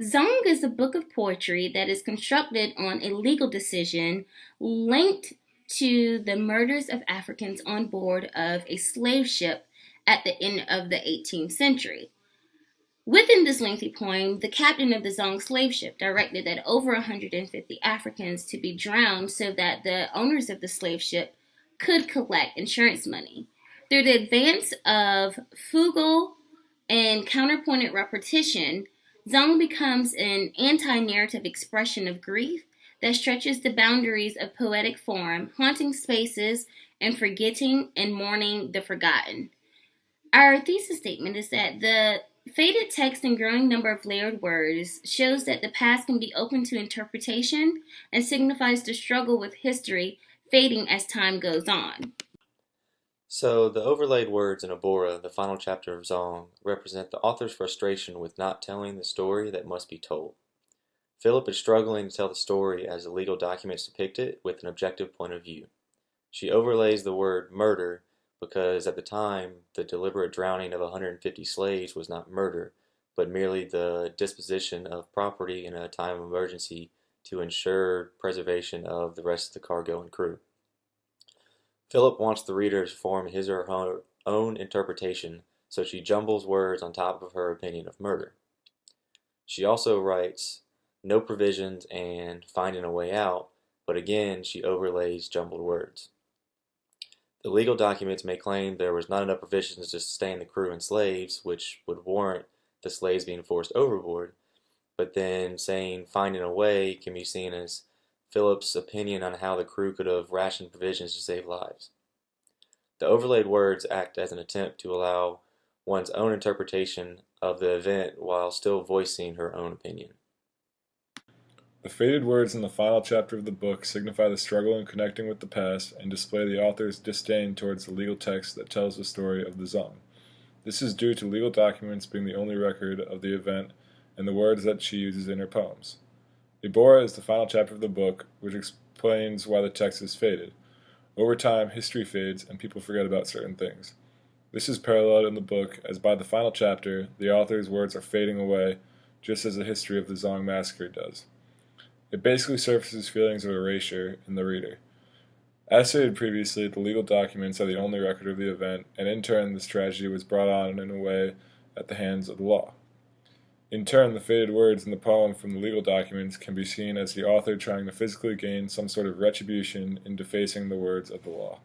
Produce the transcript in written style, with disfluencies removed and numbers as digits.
Zong is a book of poetry that is constructed on a legal decision linked to the murders of Africans on board of a slave ship at the end of the 18th century. Within this lengthy poem, the captain of the Zong slave ship directed that over 150 Africans to be drowned so that the owners of the slave ship could collect insurance money. Through the advance of fugal and counterpointed repetition, Zong becomes an anti narrative expression of grief that stretches the boundaries of poetic form, haunting spaces and forgetting and mourning the forgotten. Our thesis statement is that the faded text and growing number of layered words shows that the past can be open to interpretation and signifies the struggle with history fading as time goes on. So, the overlaid words in Abora, the final chapter of Zong, represent the author's frustration with not telling the story that must be told. Philip is struggling to tell the story as the legal documents depict it with an objective point of view. She overlays the word murder because at the time, the deliberate drowning of 150 slaves was not murder, but merely the disposition of property in a time of emergency to ensure preservation of the rest of the cargo and crew. Philip wants the reader to form his or her own interpretation, so she jumbles words on top of her opinion of murder. She also writes no provisions and finding a way out, but again she overlays jumbled words. The legal documents may claim there was not enough provisions to sustain the crew and slaves, which would warrant the slaves being forced overboard, but then saying finding a way can be seen as Philip's opinion on how the crew could have rationed provisions to save lives. The overlaid words act as an attempt to allow one's own interpretation of the event while still voicing her own opinion. The faded words in the final chapter of the book signify the struggle in connecting with the past and display the author's disdain towards the legal text that tells the story of the Zong. This is due to legal documents being the only record of the event and the words that she uses in her poems. Ibora is the final chapter of the book, which explains why the text is faded. Over time, history fades and people forget about certain things. This is paralleled in the book as by the final chapter, the author's words are fading away, just as the history of the Zong massacre does. It basically surfaces feelings of erasure in the reader. As stated previously, the legal documents are the only record of the event, and in turn this tragedy was brought on in a way at the hands of the law. In turn, the faded words in the poem from the legal documents can be seen as the author trying to physically gain some sort of retribution in defacing the words of the law.